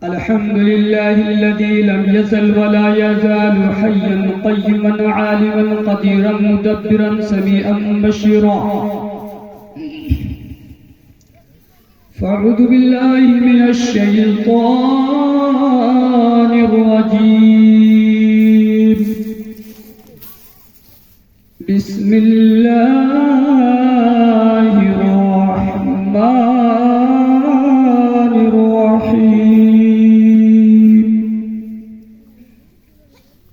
अल्हम्दुलिल्लाहिल्लज़ी lump यज़ल वला यज़ालु हय्यन क़य्युमन आलिमन क़दीरन मुदब्बिरन समीअन बशीरा। फ़अऊज़ु बिल्लाहि मिनश शैतानिर रजीम। बिस्मिल्लाहिर रहमानिर रहीम।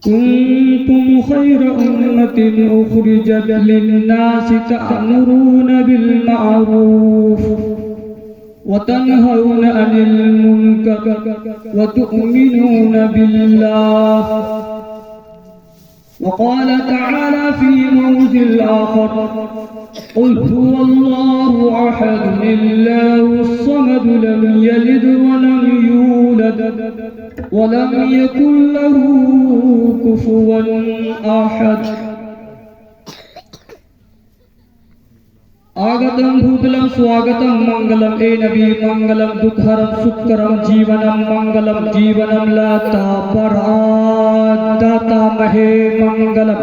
कुंतुम Khaira उम्मतिन उखरिजत लिन्नासि तअमुरूना bill मअरूफ व तन्हौना अनिल मुनकर व तु'मिनूना बिल्लाह। वक़ाल तआला फ़ी मौज़िल आख़र क़ुल हुवल्लाहु अहद अल्लाहुस समद लम यलिद व लम यूलद व लम यकुल लहू कुफुवन अहद। आगतम भूतलम स्वागतम मंगलम ए नबी मंगलम दुखहरम सुखकरम जीवनम मंगलम जीवनम लाता परादाता महे मंगलम।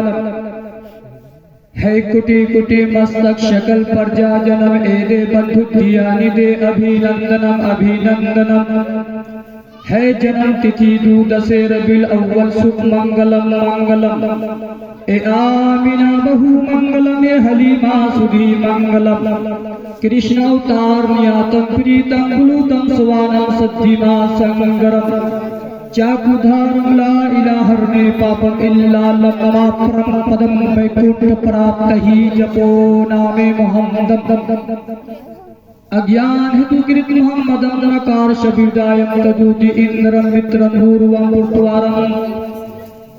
है कुटी कुटी मस्तक शकल पर जा जन्म एदे बंधु दियानि दे अभिनंदनम अभिनंदनम। है जन्म तिथि दू दसे रबिल अव्वल सुख मंगलम मंगलम। ए आमिना बहु मंगलम ए हलीमा सुधी मंगलम। कृष्ण अवतार नियातम प्रीतम गुलूतम स्वानम सज्जिमा संगरम। चाकुधारम ला इलाहर्ने पापम इल्ला लम्मा परम पदम वैकुंठ प्राप्त ही जपो नामे मोहम्मदम। अज्ञान हेतु कृत मोहम्मदम नकार शबीदायम तदुति इंद्रम मित्रम पूर्वम पुर्तवारम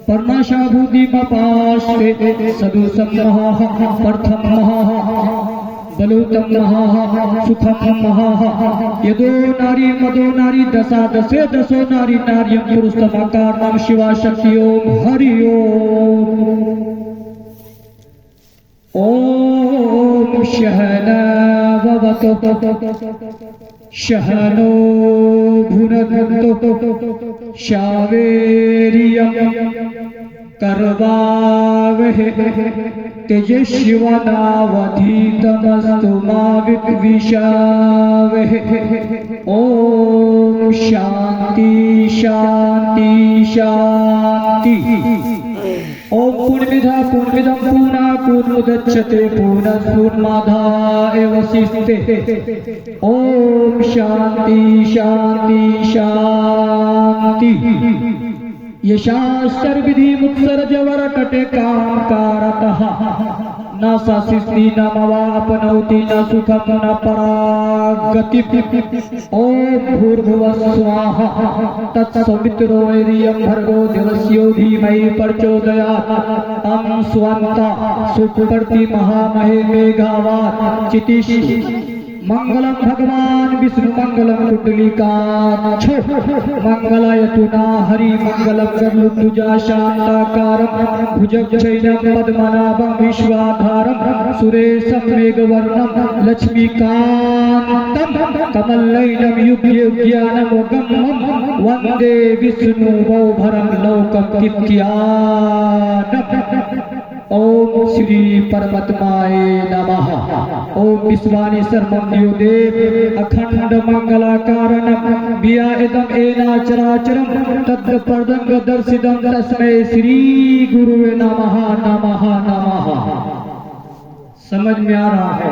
परमाशा बुद्धि मपाश्रे सदुसम महा प्रथम महा बलुतम महा सुखम महा। यदो नारी मदो नारी दशा दशे दशो नारी नार्यम पुरुषतमाकार नाम शिवा शक्ति ओम हरि ओम शहना ववतो शहनो भुनतो शावेरियम करवावहे तेजस्विनावधीतमस्तु मा विद्विषावहे। ओम शांति शांति शांति। ओम पूर्णमिधा पूर्णमिदं पूर्णात् पूर्णमुदच्यते पूर्णात् पूर्णमादाय वसिष्ठते। ओम शांति शांति शांति। यशास्त्र विधि मुत्सर्ज वर कटे काम कारतः न ससिस्ति न मवापनौति न सुखम न परागति। ओम भूर्भुवः स्वाहा तत्सवितुर् वरेण्यं भर्गो देवस्य धीमहि प्रचोदयात्। अं स्वन्ता सुपर्ति महामहे मेघावात् चितिः। मंगलम भगवान विष्णु मंगलम कुंडलिकाक्ष मंगलाय तुना हरि मंगलम गरुड़ध्वजा शांताकारं भुजगशयनं पद्मनाभं विश्वाधारं सुरेशं मेघवर्णं लक्ष्मीकान्तं कमलनयनं युग्यज्ञानमुगमं वंदे विष्णुभवभरं लोककीर्त्यानम्। ओम श्री परमात्माय नमः। ओम विश्वानेश्वर मंदियो देव अखंड मंगलाकारणम बिया इदम एना चराचरम तद्पदंग दर्शिदम तस्मै श्री गुरुवे नमः नमः नमः। समझ में आ रहा है?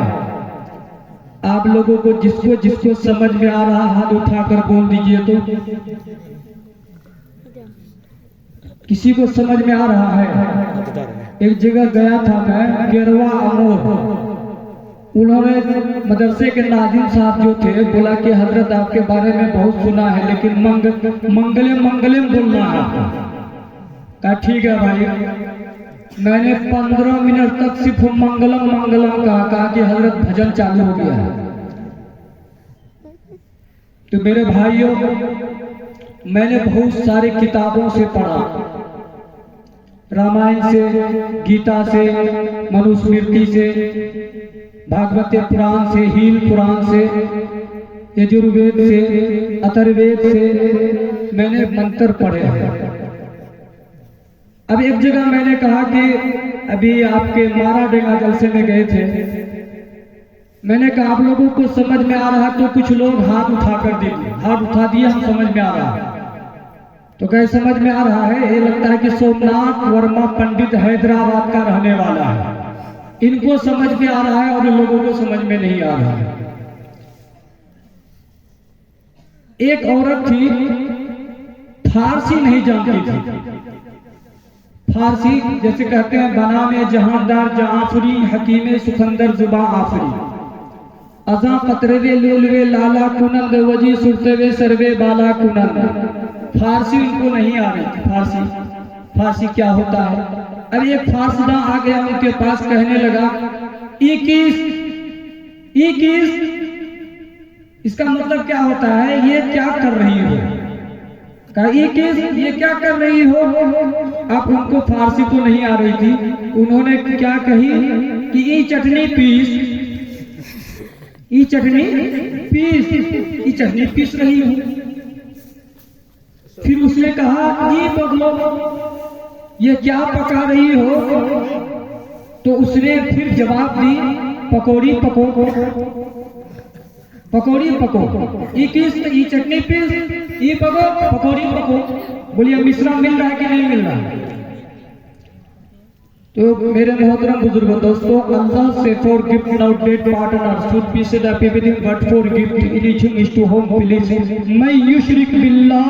आप लोगों को जिसको जिसको समझ में आ रहा हाथ उठाकर बोल दीजिए। तो किसी को समझ में आ रहा है? एक जगह गया था मैं, गेरवा अमोर। उन्होंने मदरसे के नाजिम साहब जो थे बोला कि हजरत आपके बारे में बहुत सुना है लेकिन मंगलम मंगलम बोलना है। कहा ठीक है भाई। मैंने 15 मिनट तक सिर्फ मंगलम मंगलम कहा कि हजरत भजन चालू हो गया है। तो मेरे भाइयों, मैंने बहुत सारी किताबों से पढ़ा, रामायण से, गीता से, मनुस्मृति से, भागवत पुराण से, हील पुराण से, यजुर्वेद से, अथर्ववेद से मैंने मंत्र पढ़े हैं। अब एक जगह मैंने कहा कि अभी आपके मारा डेंगा जलसे में गए थे, मैंने कहा आप लोगों को समझ में आ रहा, तो कुछ लोग हाथ उठा कर दिए, हाथ उठा दिए, हम समझ में आ रहा है। तो क्या समझ में आ रहा है? ये लगता है कि सोमनाथ वर्मा पंडित हैदराबाद का रहने वाला है, इनको समझ में आ रहा है और इन लोगों को समझ में नहीं आ रहा है। एक औरत थी, फारसी नहीं जानती थी। फारसी जैसे कहते हैं बनामे जहांदार जहांफरी, हकीमे सुखंदर जुबा आफरी, अजा पतरवे लुलवे लाला कुनंद वजी सुरतवे सरवे बाला कुनंद। फारसी उनको नहीं आ रही थी। फारसी क्या होता है? अब एक फारसदा आ गया उनके पास, कहने लगा इक्कीस, इसका मतलब क्या होता है? ये क्या कर रही हो? कहा इक्कीस, ये क्या कर रही हो? आप उनको फारसी तो नहीं आ रही थी, उन्होंने क्या कही कि ई चटनी पीस, ई चटनी पीस, ई चटनी पीस रही हूं। फिर उसने कहा ये बदलो, ये क्या पका रही हो? तो उसने फिर जवाब दी पकौड़ी पको, पकौड़ी पको, ई किस, ई चटनी पीस, ई पको, पकौड़ी पको। बोलिए मिश्रण मिल रहा है कि नहीं मिल रहा? तो मेरे मोहतरम बुजुर्गों, दोस्तों, अल्लाह से for gift now dead partner should be said happy with but for gift reaching is to home please मैं युशरिक बिल्लाह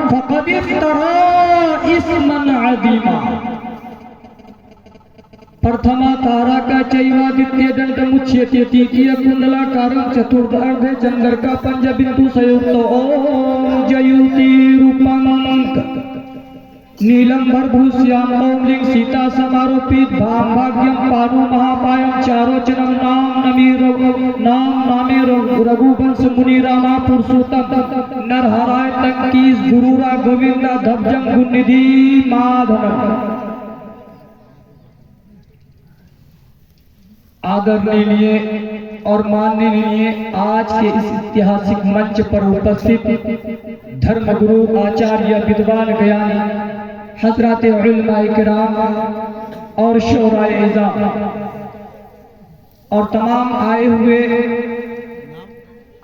फक़द इफ्तरा इस्मन अज़ीमा। प्रथमा तारा का चैवादित्य दंड मुच्यते तृतीय कुंडलाकारं चतुर्थ अर्धे चंद्र का पंच बिंदु संयुक्त ओम जयुति रूपमंक नीलम भरभूश्याम ओम लिंग सीता समारोपित भाम भाग्यम पानु महापायम चारोचनम नाम नमी नाम नामे रघुवंश मुनि रामा पुरुषोत्तम नरहराय तंकीस गुरुरा गोविंदा धब्जम गुनिधि माधव। आदरणीय और माननीय आज के इस ऐतिहासिक मंच पर उपस्थित धर्मगुरु आचार्य विद्वान ज्ञानी हजरत उलमाए किराम और शोराए इज़्ज़ाम और तमाम आए हुए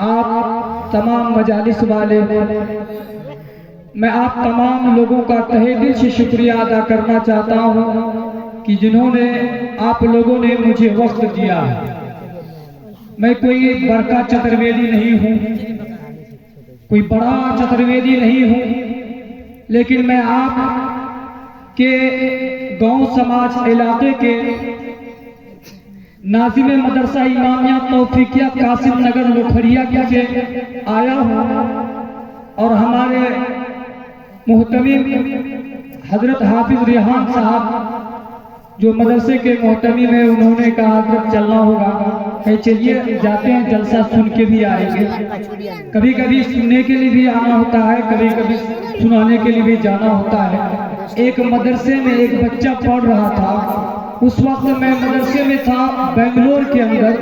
आप तमाम मजालिस वाले, मैं आप तमाम लोगों का तहे दिल से शुक्रिया अदा करना चाहता हूँ कि जिन्होंने आप लोगों ने मुझे वक्त दिया है। मैं कोई बड़का चतुर्वेदी नहीं हूँ, कोई बड़ा चतुर्वेदी नहीं हूँ, लेकिन मैं आप के गांव समाज इलाके के नाज़िम मदरसा इमामिया तौफीकिया कासिम नगर लोखड़िया से आया हूँ और हमारे मुहतमिम हजरत हाफिज रेहान साहब जो मदरसे के मोहतमी में, उन्होंने कहा कि चलना होगा, कहीं चलिए जाते हैं, जलसा सुन के भी आएंगे। कभी कभी सुनने के लिए भी आना होता है, कभी कभी सुनाने के लिए भी जाना होता है। एक मदरसे में एक बच्चा पढ़ रहा था, उस वक्त मैं मदरसे में था बेंगलोर के अंदर,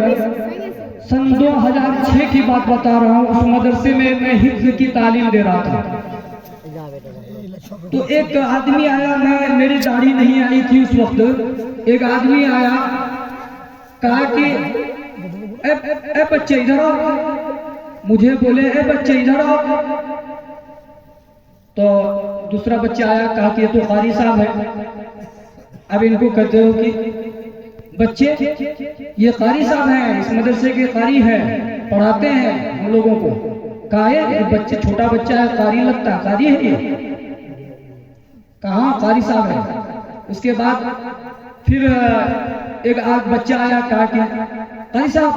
सन 2006 की बात बता रहा हूँ। उस मदरसे में मैं हिफ्ज़ की तालीम दे रहा था। तो एक आदमी आया, मेरी दाढ़ी नहीं आई थी उस वक्त, एक आदमी आया, कहा कि ए बच्चे इधर आओ। मुझे बोले ए बच्चे इधर आओ। तो दूसरा बच्चा आया, कहा कि ये तो कारी साहब है। अब इनको कहते हो कि बच्चे ये कारी साहब हैं, इस मदरसे के कारी है, पढ़ाते हैं हम लोगों को। कहा है बच्चे, छोटा बच्चा है, कारी लगता है, कारी है ये? कहा कारी साहब है। उसके बाद फिर एक आध बच्चा आया, कहा कि कारी साहब,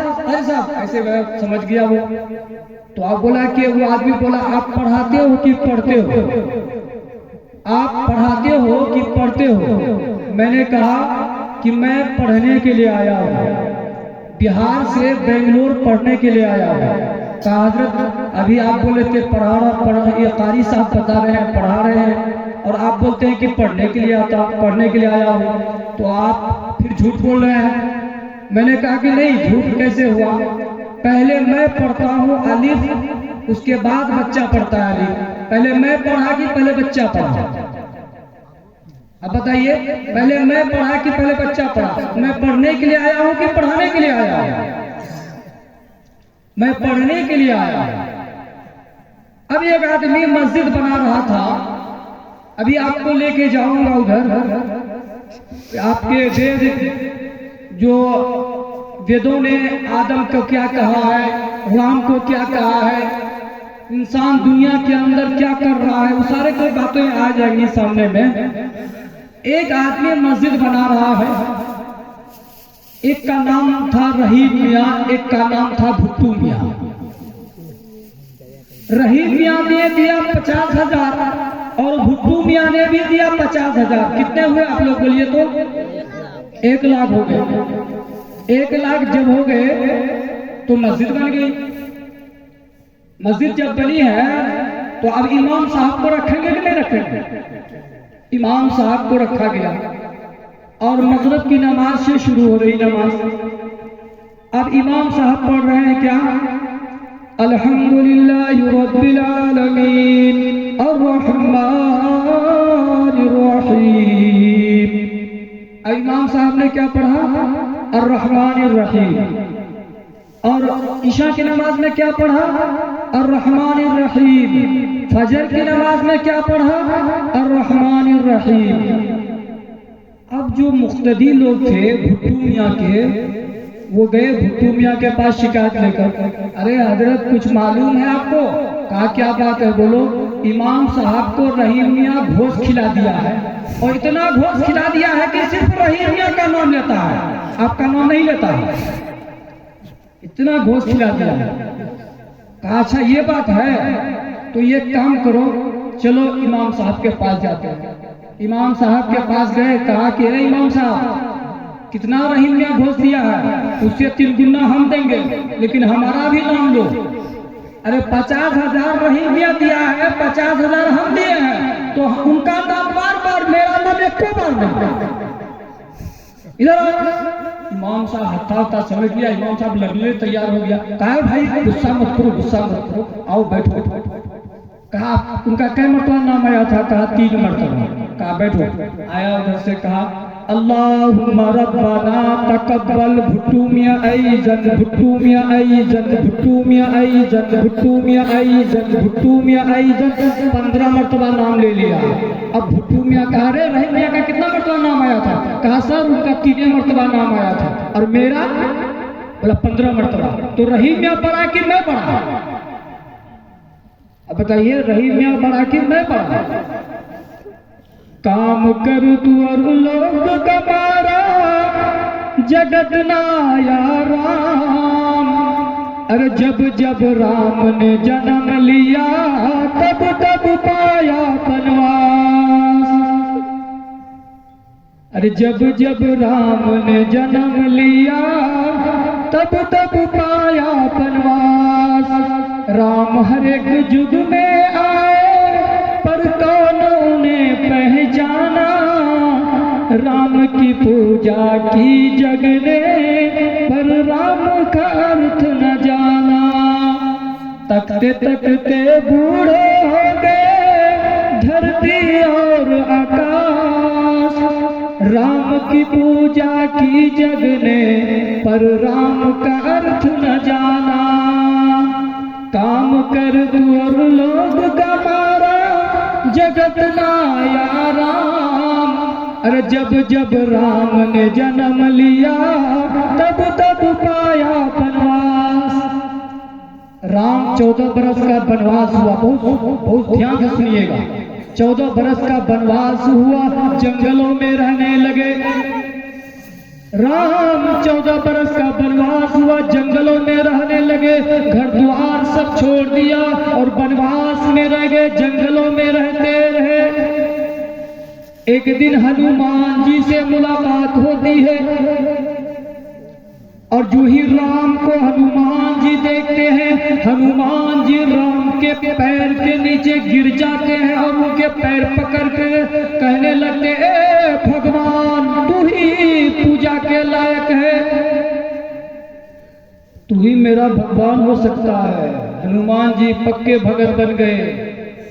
ऐसे समझ गया वो। तो आप बोला कि वो आदमी बोला आप पढ़ाते हो कि पढ़ते हो? आप पढ़ाते हो कि पढ़ते हो? मैंने कहा कि मैं पढ़ने के लिए आया हूँ, बिहार से बेंगलोर पढ़ने के लिए आया हूँ। कहा हजरत अभी आप बोले थे पढ़ा, ये कारी साहब बता रहे हैं पढ़ा रहे हैं, और आप बोलते हैं कि पढ़ने के लिए आया हूँ, तो आप फिर झूठ बोल रहे हैं। मैंने कहा कि नहीं, झूठ कैसे हुआ, पहले मैं पढ़ता हूँ अलिफ, उसके बाद बच्चा पढ़ता है अलिफ। पहले मैं पढ़ा कि पहले बच्चा पढ़ा? अब बताइए, पहले मैं पढ़ा कि पहले बच्चा पढ़ा? मैं पढ़ने के लिए आया हूं कि पढ़ाने के लिए आया हूं? मैं पढ़ने के लिए आया हूं। अब एक आदमी मस्जिद बना रहा था, अभी आपको लेके जाऊंगा उधर। आपके वेद, जो वेदों ने आदम को क्या कहा है, राम को क्या कहा है, इंसान दुनिया के अंदर क्या कर रहा है, वो सारे कोई बातें आ जाएंगी सामने में। एक आदमी मस्जिद बना रहा है, एक का नाम था रहीम मियाँ, एक का नाम था भुट्टू मियाँ। रहीम मियाँ ने दिया 50,000 और भुट्टू मियाँ ने भी दिया 50,000। कितने हुए आप लोग बोलिए तो? 1 लाख हो गए। 1 लाख जब हो गए तो मस्जिद बन गई। मस्जिद जब बनी है तो अब इमाम साहब को रखेंगे कि नहीं रखेंगे? इमाम साहब को रखा गया और मगरिब की नमाज से शुरू हो रही नमाज। अब इमाम साहब पढ़ रहे हैं क्या? अल्हम्दुलिल्लाहि रब्बिल आलमीन अर्रहमानिर रहीम। इमाम साहब ने क्या पढ़ा? अर्रहमानिर रहीम। और ईशा की नमाज में क्या पढ़ा? अर्रहमानिर रहीम। फजर की नमाज में क्या पढ़ा? अर्रहमानिर रहीम। अब जो मुख्तदी लोग थे भुट्टू मियाँ के, वो गए भुट्टू मियाँ के पास शिकायत लेकर, अरे हजरत कुछ मालूम है आपको? कहा क्या बात है, बोलो। इमाम साहब को रहीम मियाँ घोष खिला दिया है, और इतना घोष खिला दिया है कि सिर्फ रहीम मियाँ का नाम लेता है, आपका नाम नहीं लेता है। इतना घोष खिला दिया है। कहा अच्छा ये बात है, तो ये काम करो, चलो इमाम साहब के पास जाते हैं। इमाम साहब के पास गए, कहा कि अरे इमाम साहब, कितना रहीम मियाँ घोष दिया है, उससे 3 गुना हम देंगे, लेकिन हमारा भी नाम लो। अरे 50,000 रहीम मियाँ दिया है, 50,000 हम दिए हैं, तो उनका नाम बार बार, मेरा नाम एक बार नहीं। इधर इमाम साहब हत्था समझ लिया, इमाम साहब लगने तैयार हो गया। कहा भाई गुस्सा मत करो, गुस्सा मत करो, आओ बैठो। कहा उनका कई मरतबा नाम आया था? कहा 3 मरतबा। कहा बैठो। आया उधर से, कहा अल्लाहुम्मा रब्बना तकब्बल भुट्टू मियाँ ऐज़न, भुट्टू मियाँ ऐज़न, भुट्टू मियाँ ऐज़न, भुट्टू मियाँ ऐज़न, भुट्टू मियाँ ऐज़न। 15 मरतबा नाम ले लिया। अब भुट्टू मियाँ कहा रे रहीम मियाँ का कितना मरतबा नाम आया था? कहा सर उनका 3 मरतबा नाम आया था, और मेरा? बोला 15 मरतबा। तो रहीम मियाँ पढ़ा कि मैं पढ़ा? अब बताइए, रहीम मियाँ पढ़ा कि मैं पढ़ा? काम कर तू और लोग कमारा, जगत नाया राम। अरे जब जब राम ने जन्म लिया, तब तब पाया बनवास। अरे जब जब राम ने जन्म लिया, तब तब पाया बनवास। राम हर एक युग में आए, पर कौन उन्हें पहचाना। राम की पूजा की जग ने, पर राम का अर्थ न जाना। तकते तकते बूढ़े हो गए धरती और आकाश। राम की पूजा की जग ने, पर राम का अर्थ न जाना। काम कर तू और लोग कमारा, जगत नाया राम। अरे जब जब राम ने जन्म लिया, तब तब पाया बनवास। राम 14 बरस का बनवास हुआ। बहुत ध्यान से सुनिएगा। 14 बरस का बनवास हुआ, जंगलों में रहने लगे। राम 14 बरस का बनवास हुआ, जंगलों में रहने लगे। घर द्वार सब छोड़ दिया और बनवास में रह गए, जंगलों में रहते रहे। एक दिन हनुमान जी से मुलाकात होती है, और जो ही राम को हनुमान जी देखते हैं, हनुमान जी राम के पैर के नीचे गिर जाते हैं और उनके पैर पकड़ के कहने लगते, ए भगवान तू ही पूजा के लायक है। तू ही मेरा भगवान हो सकता है। हनुमान जी पक्के भगत बन गए,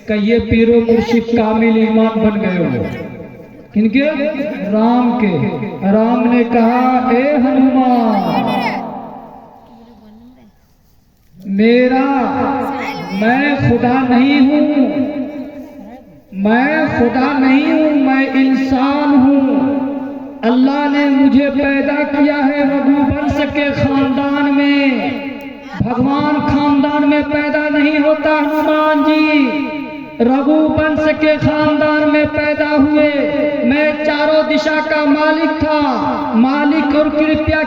कहिए पीरो मुर्शिद कामिल ईमान बन गए हो। किनके? राम के। राम ने कहा, ए हनुमान, मैं खुदा नहीं हूँ, मैं खुदा नहीं हूँ, मैं इंसान हूँ। अल्लाह ने मुझे पैदा किया है रघुवंश के खानदान में। भगवान खानदान में पैदा नहीं होता हनुमान जी, रघुवंश के खानदान में पैदा हुए। मैं चारों दिशा का मालिक था, मालिक और कृपया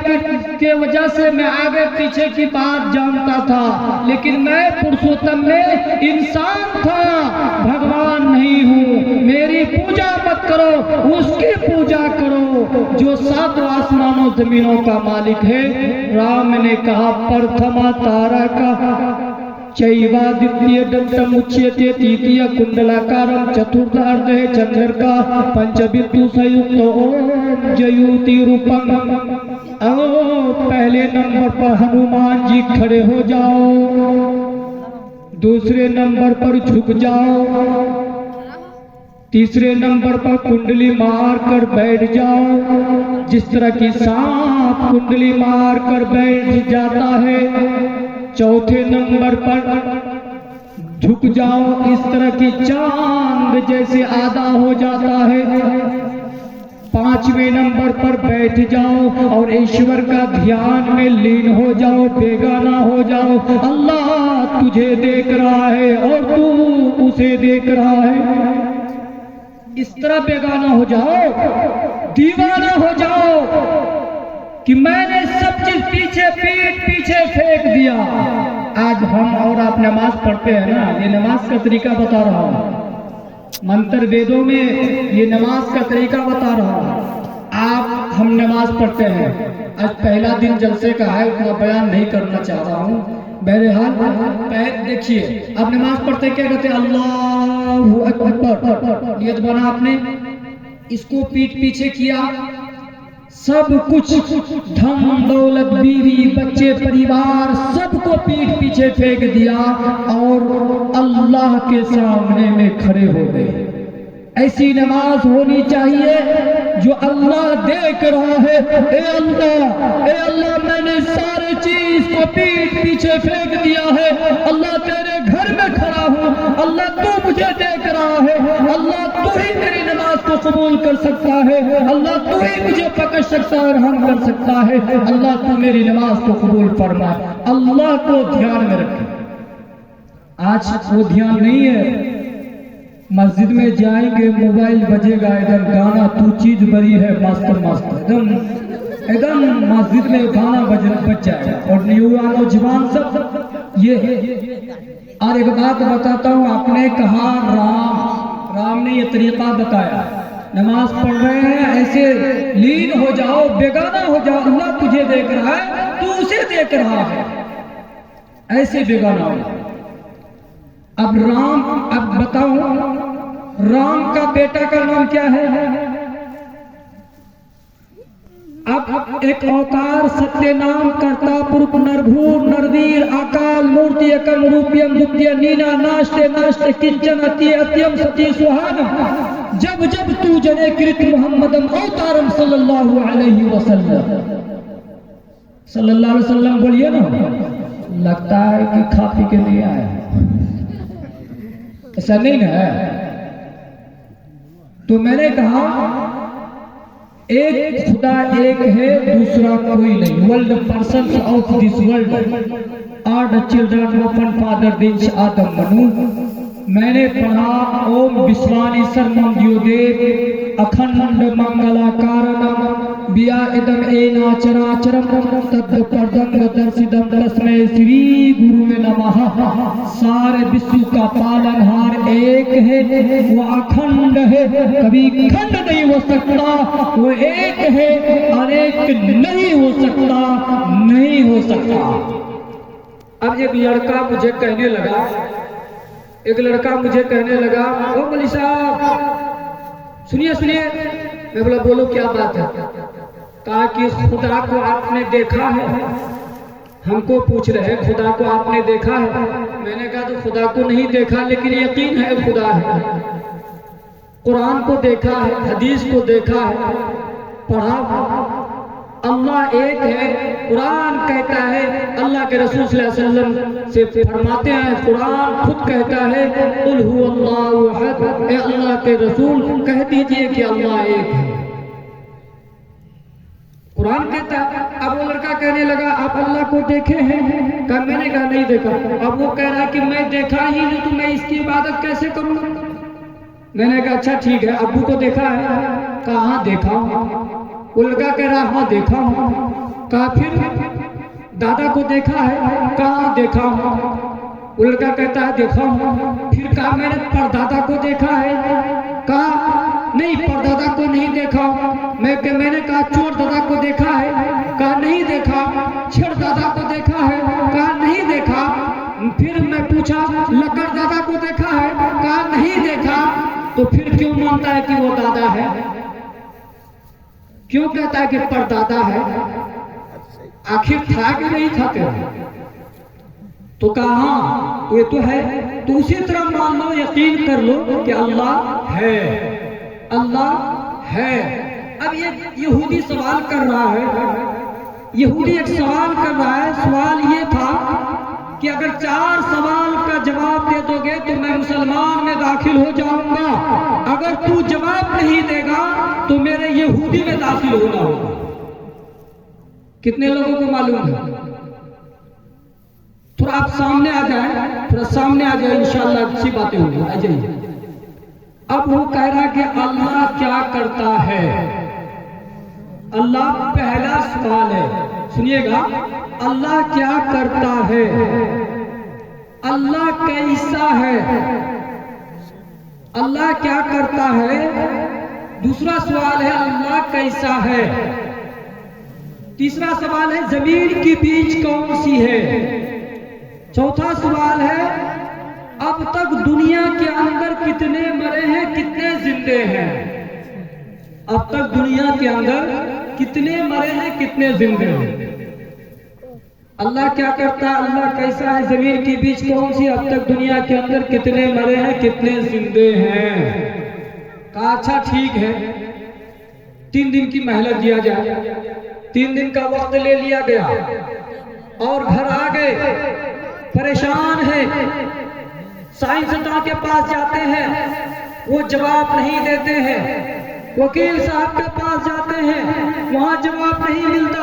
के वजह से मैं आगे पीछे की बात जानता था, लेकिन मैं पुरुषोत्तम में इंसान था, भगवान नहीं हूँ। मेरी पूजा मत करो, उसकी पूजा करो जो सात आसमानों जमीनों का मालिक है। राम ने कहा, प्रथमा तारा का चैवा द्वितीय दंतम उच्यते तृतीय कुंडलाकारम चतुर्थ अर्ध है चंद्र का पंचविद्यु संयुक्त ओम जयुति रूपम। पहले नंबर पर हनुमान जी खड़े हो जाओ, दूसरे नंबर पर झुक जाओ, तीसरे नंबर पर कुंडली मार कर बैठ जाओ। जिस तरह की सांप कुंडली मार कर बैठ जाता है, चौथे नंबर पर झुक जाओ, इस तरह की चांद जैसे आधा हो जाता है। पांचवें नंबर पर बैठ जाओ और ईश्वर का ध्यान में लीन हो जाओ, बेगाना हो जाओ। अल्लाह तुझे देख रहा है और तू उसे देख रहा है। इस तरह बेगाना हो जाओ, दीवाना हो जाओ कि मैंने सब चीज पीछे पीठ पीछे फेंक दिया। आज हम और आप नमाज पढ़ते हैं ना, ये नमाज का तरीका बता रहा हूँ। मंत्र वेदों में ये नमाज का तरीका बता रहा हूँ। आप हम नमाज पढ़ते हैं, आज पहला दिन जलसे का है, उतना बयान नहीं करना चाह रहा हूँ। बहरहाल देखिए, आप नमाज पढ़ते क्या कहते हैं? अल्लाहु अकबर, नियत बना आपने, इसको पीठ पीछे किया, सब कुछ धन दौलत बीवी बच्चे परिवार सबको पीठ पीछे फेंक दिया और अल्लाह के सामने में खड़े हो गए। ऐसी नमाज होनी चाहिए जो अल्लाह देख रहा है। ए अल्लाह मैंने सारे चीज को पीठ पीछे फेंक दिया है। अल्लाह तेरे घर में खड़ा हूँ, अल्लाह तू मुझे देख रहा है। अल्लाह तू ही मेरी नमाज को कबूल कर सकता है। अल्लाह तू ही मुझे पकड़ सकता है और हम कर सकता है। अल्लाह तू मेरी नमाज को कबूल फरमा। अल्लाह को ध्यान में रखें। आज वो ध्यान नहीं है। मस्जिद में जाएंगे, मोबाइल बजेगा, एकदम गाना तू चीज बड़ी है मास्टर मास्टर, एकदम मस्जिद में गाना बज जाएगा और नौजवान सब ये। और एक बात बताता हूँ, आपने कहा राम ने ये तरीका बताया, नमाज पढ़ रहे हैं ऐसे लीन हो जाओ, बेगाना हो जाओ। अल्लाह तुझे देख रहा है, तू उसे देख रहा है, ऐसे बेगाना हो। अब बताओ, राम का बेटा का नाम क्या है? अब एक अवतार सत्य नाम कर्ता पुरुष नरभूर नरवीर अकाल मूर्ति एकम रूपियम द्वितीय नीना नास्ते नास्ते किंचन अति अत्यम सती सुहाना। जब जब तू जने कृत मोहम्मदम अवतारम सल्लल्लाहु अलैहि वसल्लम बोलिए ना। लगता है कि खा पी के लिए आया, ऐसा नहीं ना है। तो मैंने कहा एक खुदा एक है, दूसरा कोई नहीं। World person of this world are the children of one father this Adam Manu. मैंने पढ़ा ओम विश्वानी सर्वम द्योदेव अखंड मंगलाकारणम बिया इदम एना चराचरम तद परदम दर्शिदम तस्मै श्री गुरुवे नमः। सारे विश्व का पालनहार एक है, वो अखंड है, कभी खंड नहीं हो सकता। वो एक है, अनेक नहीं हो सकता, नहीं हो सकता। अब एक लड़का मुझे कहने लगा, ओ मौलवी साहब सुनिए। मैं बोला बोलो क्या बात है? कहा कि खुदा को आपने देखा है? हमको पूछ रहे खुदा को आपने देखा है? मैंने कहा तो खुदा को नहीं देखा लेकिन यकीन है खुदा है। कुरान को देखा है, हदीस को देखा है, पढ़ा। अल्लाह एक है। कुरान कहता है, अल्लाह के रसूल सल्लल्लाहु अलैहि वसल्लम से फरमाते हैं, कुरान खुद कहता है कुल हुवल्लाहु अहद। अल्लाह के रसूल कह दीजिए कि अल्लाह एक है। कुरान कहता है। अब वो लड़का कहने लगा आप अल्लाह को देखे हैं? कहा मैंने कहा नहीं देखा। अब वो कह रहा है कि मैं देखा ही नहीं तो मैं इसकी इबादत कैसे करूंगा? मैंने कहा अच्छा ठीक है, अब्बू को देखा है? कहाँ देखा? वो लड़का कह रहा हाँ देखा हूँ। कहा फिर दादा को देखा है? कहाँ देखा हूँ। वो लड़का कहता है देखा हूँ। फिर कहा मैंने परदादा को देखा है? कहा नहीं परदादा को नहीं देखा। मैंने कहा चोर दादा को देखा है? कहा नहीं देखा। छेड़ दादा को देखा है? कहा नहीं देखा। फिर मैं पूछा लकड़ दादा को देखा है? कहा नहीं देखा। तो फिर क्यों मानता है कि वो दादा है? क्यों कहता है कि परदादा है? आखिर था कि नहीं था तेरा? तो कहा ये तो है। तो उसी तरह मान लो, यकीन कर लो कि अल्लाह है, अल्लाह है। अब ये यहूदी सवाल कर रहा है, यहूदी एक सवाल कर रहा है। सवाल ये था कि अगर 4 सवाल का जवाब दे दोगे तो मैं मुसलमान में दाखिल हो जाऊंगा, अगर तू जवाब नहीं देगा तो मेरे यहूदी में दाखिल होना होगा। कितने लोगों को मालूम है? थोड़ा आप सामने आ जाए, थोड़ा सामने आ जाए, इंशाअल्लाह अच्छी बातें होंगी। आ जाइए। अब वो कह रहा कि अल्लाह क्या करता है? अल्लाह पहला सवाल है, सुनिएगा। अल्लाह क्या करता है? अल्लाह कैसा है? अल्लाह क्या करता है? दूसरा सवाल है अल्लाह कैसा है? तीसरा सवाल है जमीन की बीज कौन सी है? चौथा सवाल है अब तक दुनिया के अंदर कितने मरे हैं, कितने जिंदे हैं? अब तक दुनिया के अंदर कितने मरे हैं, कितने जिंदे हैं? अल्लाह क्या करता है? अल्लाह कैसा है? जमीन की बीज कौन सी? अब तक दुनिया के अंदर कितने मरे हैं, कितने जिंदे हैं? कहा अच्छा ठीक है, 3 दिन की मेहनत दिया जाए। 3 दिन का वक्त ले लिया गया और घर आ गए। परेशान है, साइंसदान के पास जाते हैं, वो जवाब नहीं देते हैं। वकील साहब के पास जाते हैं, वहां जवाब नहीं मिलता।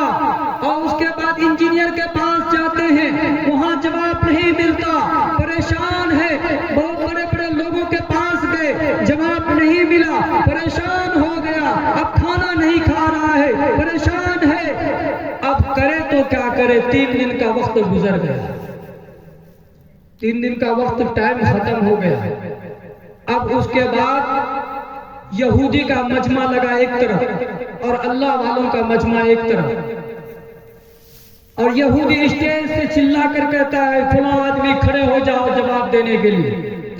और उसके बाद इंजीनियर के पास जाते हैं, वहां जवाब नहीं मिलता। परेशान है, बहुत बड़े बड़े लोगों के पास गए, जवाब नहीं मिला, परेशान हो गया। अब खाना नहीं खा रहा है, परेशान है। अब करे तो क्या करे? 3 दिन का वक्त गुजर गया, 3 दिन का वक्त, टाइम खत्म हो गया। अब उसके बाद यहूदी का मजमा लगा एक तरफ और अल्लाह वालों का मजमा एक तरफ। और यहूदी स्टेज से चिल्ला कर कहता है फला आदमी खड़े हो जाओ जवाब देने के लिए,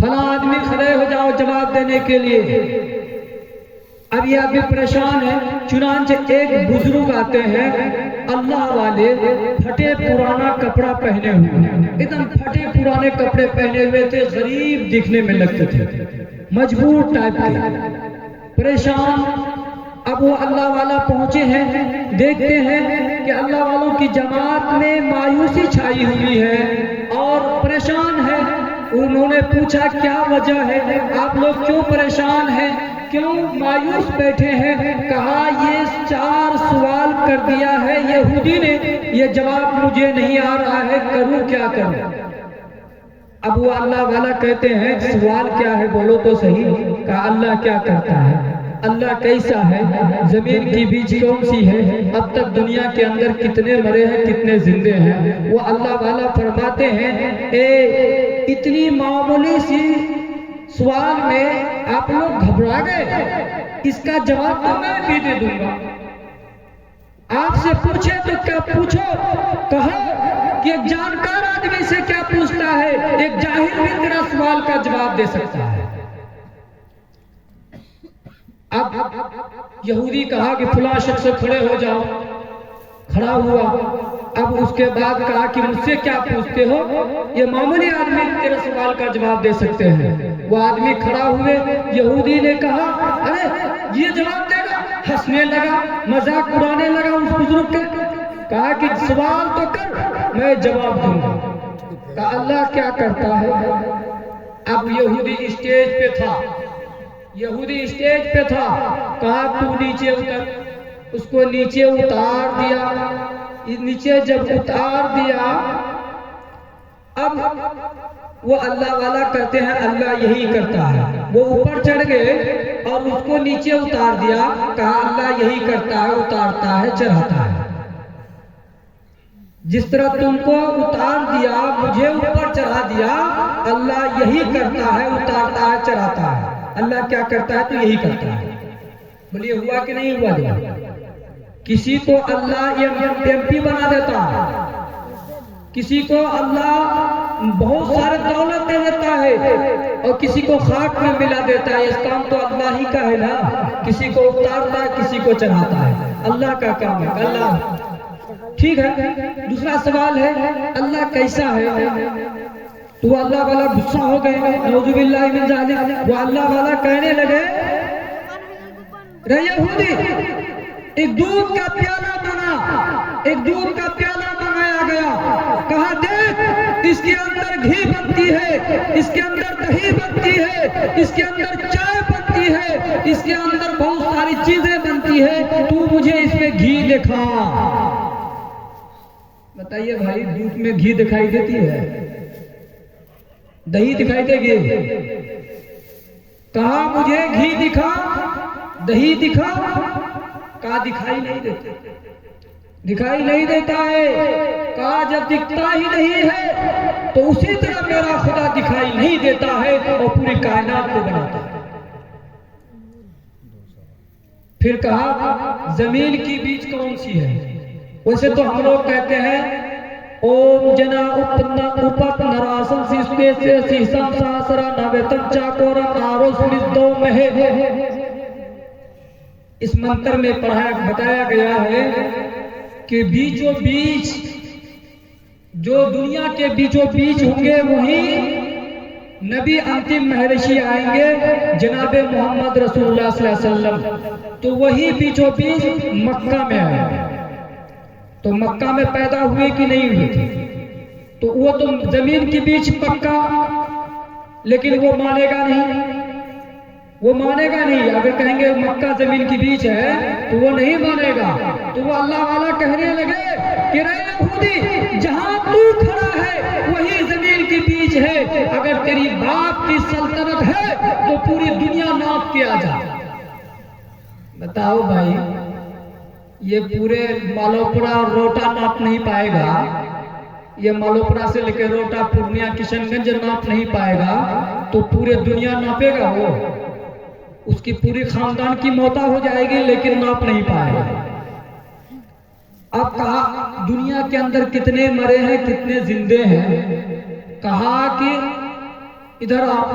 फला आदमी खड़े हो जाओ जवाब देने के लिए। अब ये आदमी परेशान है। चुनांचे एक बुजुर्ग आते हैं, अल्लाह वाले, फटे पुराना कपड़ा पहने हुए, एकदम फटे पुराने कपड़े पहने हुए थे, गरीब दिखने में लगते थे, मजबूर टाइप के, परेशान। अब वो अल्लाह वाला पहुंचे हैं, देखते हैं कि अल्लाह वालों की जमात में मायूसी छाई हुई है और परेशान है। उन्होंने पूछा क्या वजह है, आप लोग क्यों परेशान हैं, क्यों मायूस बैठे हैं? कहा ये 4 सवाल कर दिया है यहूदी ने, ये जवाब मुझे नहीं आ रहा है, करूं क्या करूं? अब वो अल्लाह वाला कहते हैं सवाल क्या है बोलो तो सही। कहा अल्लाह क्या करता है, अल्लाह कैसा है, जमीन की बीज कौन सी है, अब तक दुनिया के अंदर कितने मरे हैं, कितने जिंदे हैं? वो अल्लाह वाला फरमाते हैं इतनी मामूली सी सवाल में आप लोग घबरा गए, इसका जवाब तो मैं भी दे दूंगा। आपसे पूछे तो क्या पूछो, कहो कि एक जानकार आदमी से क्या पूछता है, एक जाहिल भी तेरा सवाल का जवाब दे सकता है। अब यहूदी कहा कि फुला शख्स खड़े हो जाओ, खड़ा हुआ। अब उसके बाद कहा कि मुझसे क्या पूछते हो, ये मामूली आदमी तेरे सवाल का जवाब दे सकते हैं। वो आदमी खड़ा हुए, यहूदी ने कहा अरे ये जवाब देगा, हंसने लगा, मजाक उड़ाने लगा उस बुजुर्ग के। कहा कि सवाल तो कर, मैं जवाब दूंगा। कहा अल्लाह क्या करता है। अब यहूदी स्टेज पे था, यहूदी स्टेज पे था। कहा तू नीचे उतर। उसको नीचे उतार दिया। नीचे जब उतार दिया, अब वो अल्लाह वाला करते हैं, अल्लाह यही करता है। वो ऊपर चढ़ गए और उसको नीचे उतार दिया। कहा अल्लाह यही करता है, उतारता है, चढ़ाता है। जिस तरह तुमको उतार दिया, मुझे ऊपर चढ़ा दिया, अल्लाह यही करता है, उतारता है, चढ़ाता है। अल्लाह क्या करता है तो यही करता है। बोलिए हुआ कि नहीं हुआ? जो किसी को अल्लाह एमपी बना देता है, किसी को अल्लाह बहुत सारे दौलत दे देता है और किसी को खाक में मिला देता है। इस काम तो अल्लाह ही का है ना। किसी को उतारता है, किसी को चढ़ाता है, अल्लाह का काम है। अल्लाह ठीक है। दूसरा सवाल है अल्लाह कैसा है। तो अल्लाह वाला गुस्सा हो गए, नौजुबिल्लाह मिन जालिक। वो अल्लाह वाला कहने लगे रे यहूदी, एक दूध का प्याला बना, एक दूध का प्याला मंगाया गया। कहा देख इसके अंदर घी बनती है, इसके अंदर दही बनती है, इसके अंदर चाय बनती है, इसके अंदर बहुत सारी चीजें बनती है, तू मुझे इसमें घी दिखा। बताइए भाई, दूध में घी दिखाई देती है, दही दिखाई देगी? कहा मुझे घी दिखा, दही दिखा। कहा दिखाई नहीं देता, दिखाई नहीं देता है। कहा जब दिखता ही नहीं है तो उसी तरह मेरा खुदा दिखाई नहीं देता है और पूरी कायनात को बनाता है। फिर कहा जमीन की बीज कौन सी है? वैसे तो हम लोग कहते हैं ओम जना उपन्ना उपत नरासन सिस्ते से सीसम सासरा नवेतम चाकोरा आरोस निदो महे। इस मंत्र में बताया गया है कि बीचों बीच, जो दुनिया के बीचों बीच होंगे वही नबी अंतिम महर्षि आएंगे, जनाबे मोहम्मद रसूलुल्लाह सल्लल्लाहु अलैहि वसल्लम। तो वही बीचों बीच मक्का में आए। तो मक्का में पैदा हुए कि नहीं हुए थे? तो वो तो जमीन के बीच पक्का, लेकिन वो मानेगा नहीं, वो मानेगा नहीं। अगर कहेंगे मक्का जमीन के बीच है तो वो नहीं मानेगा। तो वो अल्लाह वाला कहने लगे कि रे यहूदी, जहां तू खड़ा है वही जमीन के बीच है। अगर तेरी बाप की सल्तनत है तो पूरी दुनिया नाप के आ जा। बताओ भाई, ये पूरे मालोपुरा और रोटा नाप नहीं पाएगा। ये मालोपुरा से लेकर रोटा, पूर्णिया, किशनगंज नाप नहीं पाएगा तो पूरे दुनिया नापेगा वो। उसकी पूरी खानदान की मौता हो जाएगी लेकिन नाप नहीं पाएगा। अब कहा दुनिया के अंदर कितने मरे हैं, कितने जिंदे हैं। कहा कि इधर आप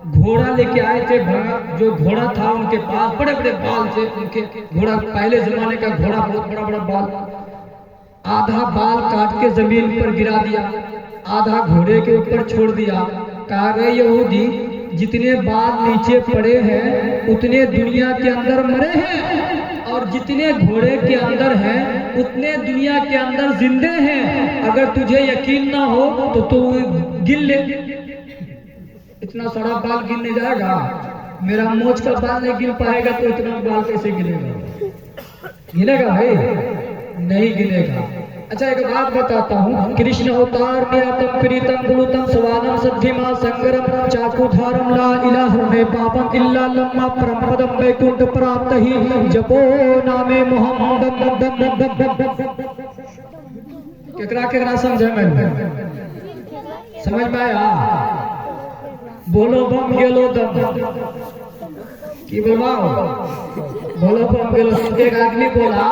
घोड़ा लेके आए थे, जो घोड़ा था उनके पास बड़े बड़े बाल थे उनके। घोड़ा पहले जमाने का घोड़ा, बहुत बड़ा बड़ा बाल। आधा बाल काट के जमीन पर गिरा दिया, आधा घोड़े के ऊपर छोड़ दिया। कहा गए यहूदी, जितने बाल नीचे पड़े हैं उतने दुनिया के अंदर मरे हैं, और जितने घोड़े के अंदर हैं उतने दुनिया के अंदर जिंदे हैं। अगर तुझे यकीन ना हो तो तू गिन ले। इतना सारा बाल गिनने जाएगा? मेरा मोच का बाल नहीं गिन पाएगा तो इतना बाल कैसे गिनेगा? गिनेगा भाई? नहीं गिनेगा। अच्छा एक बात बताता हूँ, कृष्ण अवतार निरतम प्रीतम गुरुतम स्वानम सद्धिमा संगरम चाकुधारम ला इलाहा में पापम इल्ला लम्मा परमपदम वैकुंठ प्राप्त ही जपो नामे मोहम्मदम। केकरा समझे? मैं समझ में आया? बोलो बम गेलो दम की बोलवाओ, बोलो बम गेलो। एक आदमी बोला,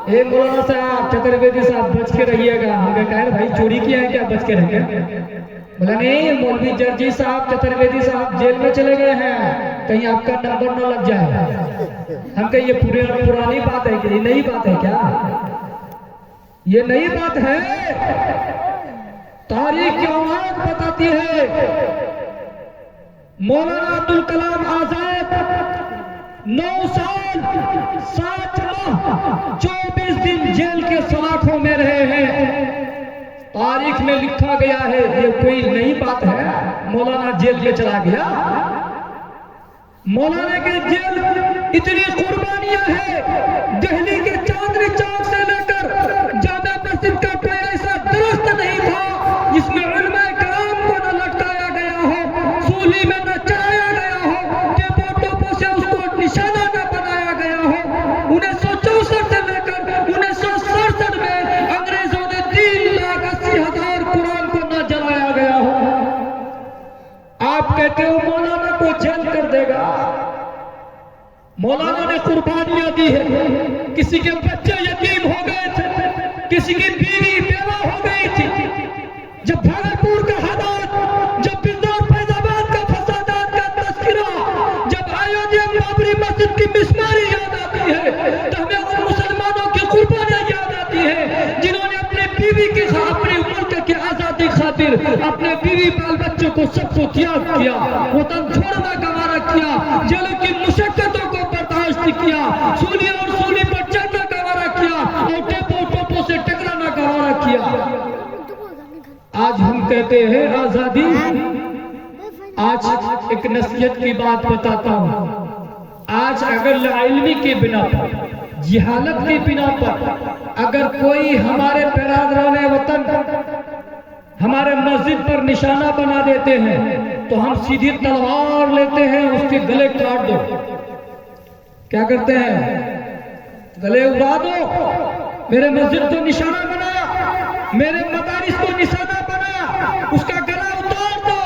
हे मौलाना साहब, चतुर्वेदी साहब बच के रहिएगा। हमने कहा भाई चोरी किया है क्या, बच के रहेंगे? बोला नहीं, मौलवी जर्जी साहब, चतुर्वेदी साहब जेल में चले गए हैं, कहीं आपका नंबर न लग जाए। हम कहे ये पुरानी बात है कि नई बात है क्या? ये नई बात है, तारीख की आवाज बताती है। मौलाना अब्दुल कलाम आजाद 9 साल 7 माह 24 दिन जेल के सलाखों में रहे हैं। तारीख में लिखा गया है, ये कोई नई बात है मौलाना जेल में चला गया। मौलाना के जेल इतनी कुर्बानियां हैं, दिल्ली के चांदनी चौक से लेकर जामा मस्जिद का कोई ऐसा दुरुस्त नहीं था जिसमें उलमाए कराम को न लटकाया गया हो, सूली में न चढ़ाया गया हो, टेपो टोपो से उसको निशाना न बनाया गया हो। 1964 से लेकर 1967 में अंग्रेजों ने 3,80,000 कुरान को न जलाया गया हो। आप कहते हो मौलाना को जेल कर देगा। मौलाना ने कुर्बानियां दी है, किसी के बच्चे यतीम हो गए थे, किसी की बीवी बेवा हो गई थी। जब भागलपुर का हालात, जब बिंदौर फैजाबाद का फसादात का तस्करा, जब अयोध्या बाबरी मस्जिद की मिसमारी याद आती है, तो हमें उन मुसलमानों की कुर्बानियां याद आती है जिन्होंने अपने बीवी के अपने मुल्क की आजादी खातिर अपने बीवी बाल बच्चों को सबको त्याग किया, वतन छोड़ना गवारा किया, जेलों की मुशक्कतों को बर्दाश्त किया, सूली और सूली पर चढ़ना गवारा किया और टेपो टोपो से टकराना गवारा किया। आज हम कहते हैं आजादी। आज एक नसीहत की बात बताता हूं। आज अगर लाइल्मी के बिना पर, जिहालत के बिना पर अगर कोई हमारे बिरादराने वतन हमारे मस्जिद पर निशाना बना देते हैं तो हम सीधी तलवार लेते हैं, उसके गले काट दो। क्या करते हैं? गले उड़ा दो। मेरे मस्जिद को निशाना बनाया, मेरे मदारिस को निशाना बनाया, उसका गला उतार दो,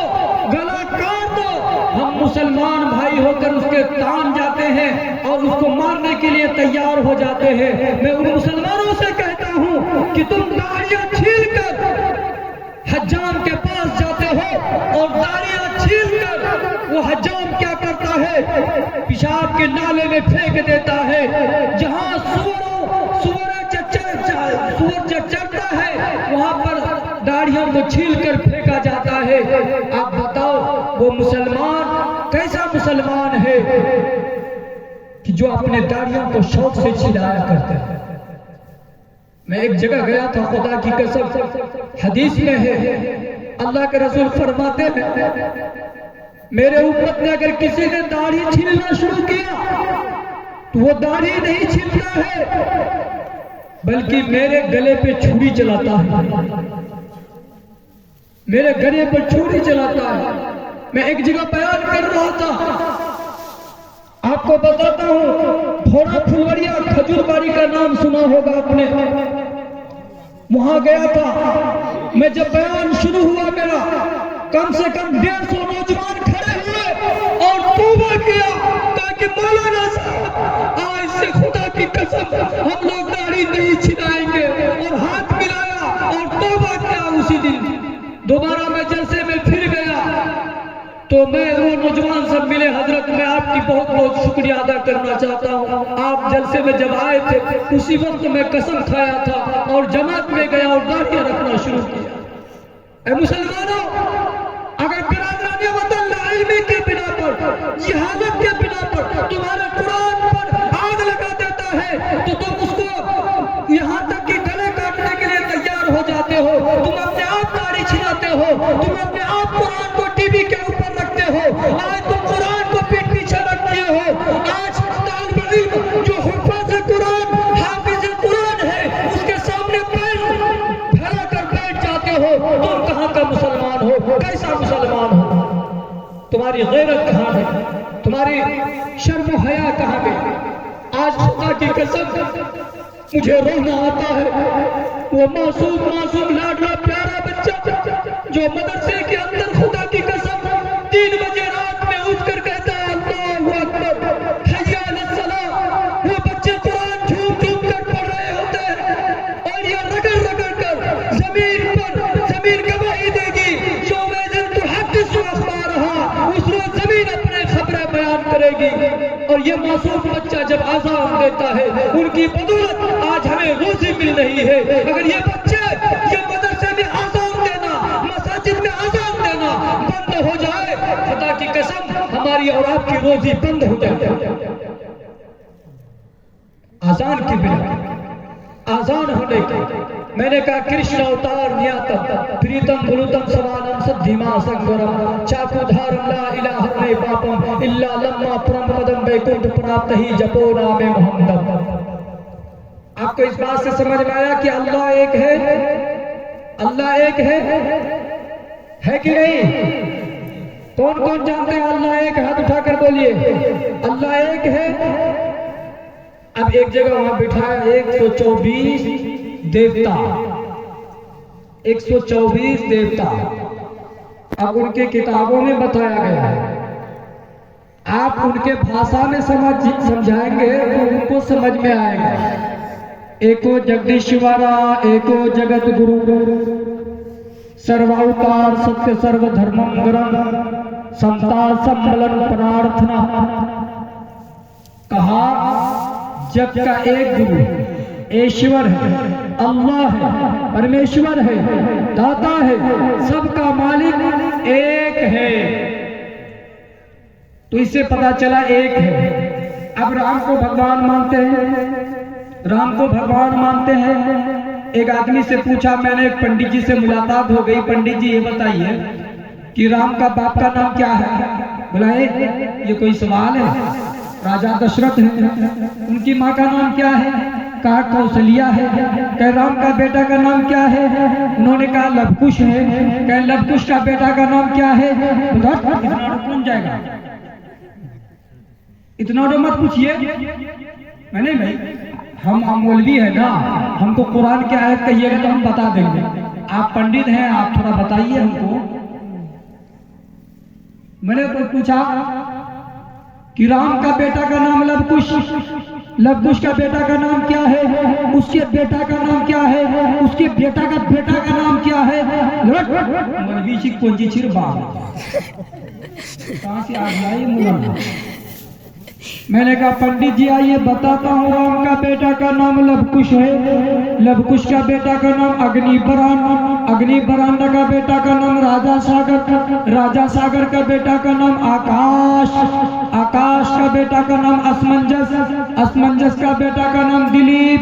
गला काट दो। हम मुसलमान भाई होकर उसके तान जाते हैं और उसको मारने के लिए तैयार हो जाते हैं। मैं उन मुसलमानों से कहता हूं कि तुम दाढ़ियां छील कर हज्जाम के पास जाते हो और दाढ़ियां छील कर वो हज्जाम क्या करता है? पेशाब के नाले में फेंक देता है। जहां सुअर चरता है वहां पर दाढ़ियों को छील कर फेंका जाता है। आप बताओ वो मुसलमान कैसा मुसलमान है कि जो अपने दाढ़ियों को शौक से छिलाया करते हैं। मैं एक जगह गया था, खुदा की कसम हदीस में है, अल्लाह के रसूल फरमाते हैं मेरे उम्मत ने अगर किसी ने दाढ़ी छीलना शुरू किया तो वो दाढ़ी नहीं छीलता है बल्कि मेरे गले पे छुरी चलाता है, मेरे गले पर छुरी चलाता है। मैं एक जगह बयान कर रहा था, आपको बताता हूं, थोड़ा फुलवरिया खजूरबाड़ी का नाम सुना होगा आपने, वहां गया था मैं। जब बयान शुरू हुआ मेरा, कम से कम 150 नौजवान खड़े हुए और तौबा किया ताकि मौलाना साहब आज से खुदा की कसम हम लोग दाढ़ी नहीं छिलाएंगे, और हाथ मिलाया और तौबा किया। उसी दिन दोबारा मैं जलसे में फिर गया तो मैं वो नौजवान सब मिले, हजरत मैं आपकी बहुत बहुत शुक्रिया अदा करना चाहता हूँ। आप जलसे में जब आए थे उसी वक्त मैं कसम खाया था और जमात में गया और दाढ़ियां रखना शुरू किया। ऐ मुसलमानों, अगर बिरादराने वतन लाइल्मी के बिना पर, जिहालत के बिना पर तुम्हारे कुरान पर आग लगा देता है तो तुम उसको यहाँ तक कि गले काटने के लिए तैयार हो जाते हो। तुम अपने आप दाढ़ी छिलाते हो, तुम अपने आप कुरान को टीवी के ऊपर रखते हो। आज तुम कुरान को पीठ पीछे रखते हो। आज तालिब इल्म जो हुफ्फाज़ कुरान, हाफिज़ कुरान है, उसके सामने पैर फैला कर बैठ जाते हो। तुम कहाँ का मुसलमान हो? कैसा मुसलमान हो? तुम्हारी गैरत कहाँ है? तुम्हारी शर्म हया कहाँ गई? आज खुदा की कसम मुझे रोना आता है। वो मासूम लाडला प्यारा बच्चा जो मदरसे के अंदर खुदा की कसम 3 बजे रात में उठकर कहता है अल्लाहु अकबर हय्या अलस्सलाह। वो बच्चे कुरान झूम झूम कर पढ़ रहे होते हैं और ये रगड़ रगड़ कर जमीन गवाही देगी। जो वैजन तो हदीस अखबारहा, उस रोज जमीन अपने खबरें बयान करेगी। और ये मासूम बच्चा जब आजान देता है, उनकी बदौलत आज हमें हमें रोजी मिल रही है, अगर ये बच्चे ये मदरसे में आज़ान देना, मस्जिद में आज़ान देना बंद हो जाए, खुदा की कसम हमारी और आपकी रोजी बंद हो जाए। आज़ान की बिना, आज़ान होने की। मैंने कहा कृष्ण अवतार न्यातम प्रीतम गुरुतम समानम सद्धीमा संगरम चाकुधारम ला इलाहा रे पापम इल्ला लम्मा परम पदम वैकुंठ प्राप्त ही जपो नामे मोहम्मदम। आपको इस बात से समझ में आया कि अल्लाह एक है? अल्लाह एक है कि नहीं? कौन कौन जानते हैं अल्लाह एक? हाथ उठाकर बोलिए अल्लाह एक है। अब एक जगह वहां बिठाया 124 देवता, 124 देवता। अब उनके किताबों में बताया गया है, आप उनके भाषा में समझाएंगे तो उनको समझ में आएगा। एको जगदीश्वरा एको जगत गुरु सर्वावतार सत्य सर्वधर्मं गरम समता सम्मलन प्रार्थना। कहा जग का एक गुरु ईश्वर है, अल्लाह है, परमेश्वर है, दाता है, सबका मालिक एक है। तो इससे पता चला एक है। अब राम को भगवान मानते हैं, राम को भगवान मानते हैं। एक आदमी से पूछा, मैंने एक पंडित जी से मुलाकात हो गई, पंडित जी ये बताइए कि राम का बाप का नाम क्या है? बोला ये कोई सवाल है? राजा दशरथ है। उनकी माँ का नाम क्या है? कहा कौशल्या है। कह राम का बेटा का नाम क्या है? उन्होंने कहा लवकुश है। कह लवकुश का बेटा का नाम क्या है? इतना कौन जाएगा, इतना तो मत पूछिए। मैंने भाई हम मौलवी है ना, हमको कुरान की आयत कहिएगा तो हम बता देंगे। आप पंडित हैं, आप थोड़ा बताइए हमको। मैंने तो पूछा कि राम का बेटा का नाम लवकुश, लवकुश का बेटा का नाम क्या है? उसके बेटा का नाम क्या है? उसके बेटा का नाम क्या है? मौलवी जी कोंजी चिरबा कहां से आ गया ये मुला? मैंने कहा पंडित जी आइए बताता हूँ। राम का बेटा का नाम लवकुश है, लवकुश का बेटा का नाम अग्निबरान, अग्निबरान का बेटा का नाम राजा सागर, राजा सागर का बेटा का नाम आकाश, आकाश का बेटा का नाम असमंजस, असमंजस का बेटा का नाम दिलीप,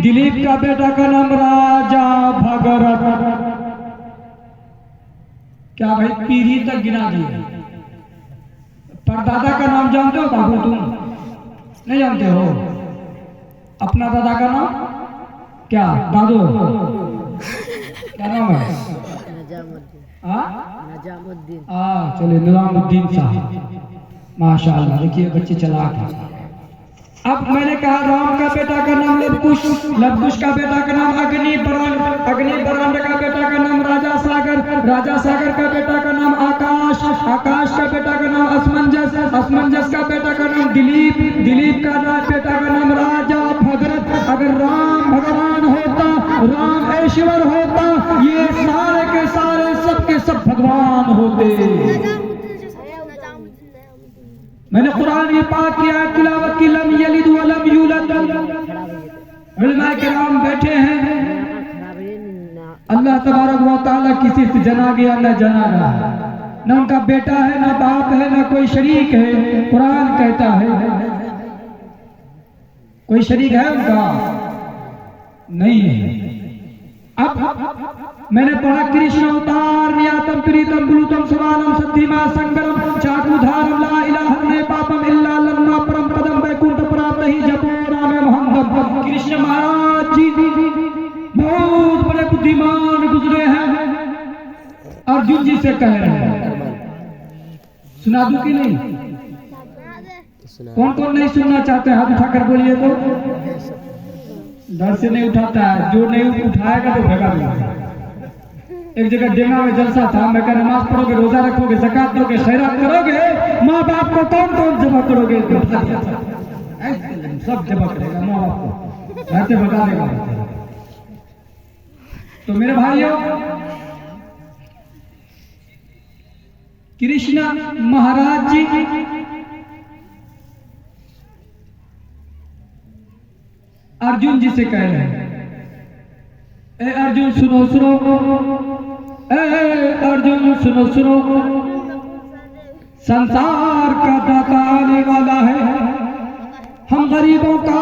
दिलीप का बेटा का नाम राजा भगरथ। क्या भाई पीढ़ी तक गिना दिए। परदादा का नाम जानते हो बाबू? तुम नहीं जानते हो? अपना दादा का नाम क्या? दादो क्या नाम है? नजामुद्दीन। चलिए निजामुद्दीन साहब, माशाअल्लाह। देखिए बच्चे चालाक हैं। अब मैंने कहा राम का बेटा का नाम लवकुश, लवकुश का बेटा का नाम अग्निबरान, अग्निबरान का बेटा का नाम राजा सागर, राजा सागर का बेटा का नाम आकाश, आकाश का बेटा का नाम असमंजस, असमंजस का बेटा का नाम दिलीप, दिलीप का बेटा का नाम राजा भगरथ। अगर राम भगवान होता, राम ईश्वर होता, ये सारे के सारे सबके सब भगवान होते। मैंने कुरान ये पाक किया तिलावत की, लम यलिद व लम यूलद। उलमा किराम बैठे हैं। अल्लाह तबारक व तआला किसी से जना गया न जना रहा, न उनका बेटा है, न बाप है, न कोई शरीक है। कुरान कहता है कोई शरीक है उनका? नहीं है। अब मैंने पढ़ा कृष्ण अवतार न्यातम प्रीतम गुरुतम समानम सद्धीमा संगरम चाकुधारम ला इलाहा रे पापम इल्ला लम्मा परम पदम वैकुंठ प्राप्त ही जपो नामे मोहम्मद। कृष्ण महाराज जी बहुत बड़े बुद्धिमान गुजरे हैं। अर्जुन जी से कह रहे हैं, सुना दूं कि नहीं? कौन कौन नहीं सुनना चाहते? हाथ उठाकर बोलिए तो। डर से नहीं उठाता है, जो नहीं उठाएगा तो भगा देगा। एक जगह डेंगा में जलसा था, मैं कहा नमाज पढ़ोगे, रोजा रखोगे, ज़कात दोगे, खैरात करोगे, माँ बाप को कौन कौन जमा करोगे? सब जमा करेगा माँ बाप को, घर से भगा देगा। तो मेरे भाइयों, कृष्ण महाराज जी अर्जुन जी से कह रहे हैं ए अर्जुन सुनो सुनो, ए अर्जुन सुनो सुनो, संसार का दाता आने वाला है, हम गरीबों का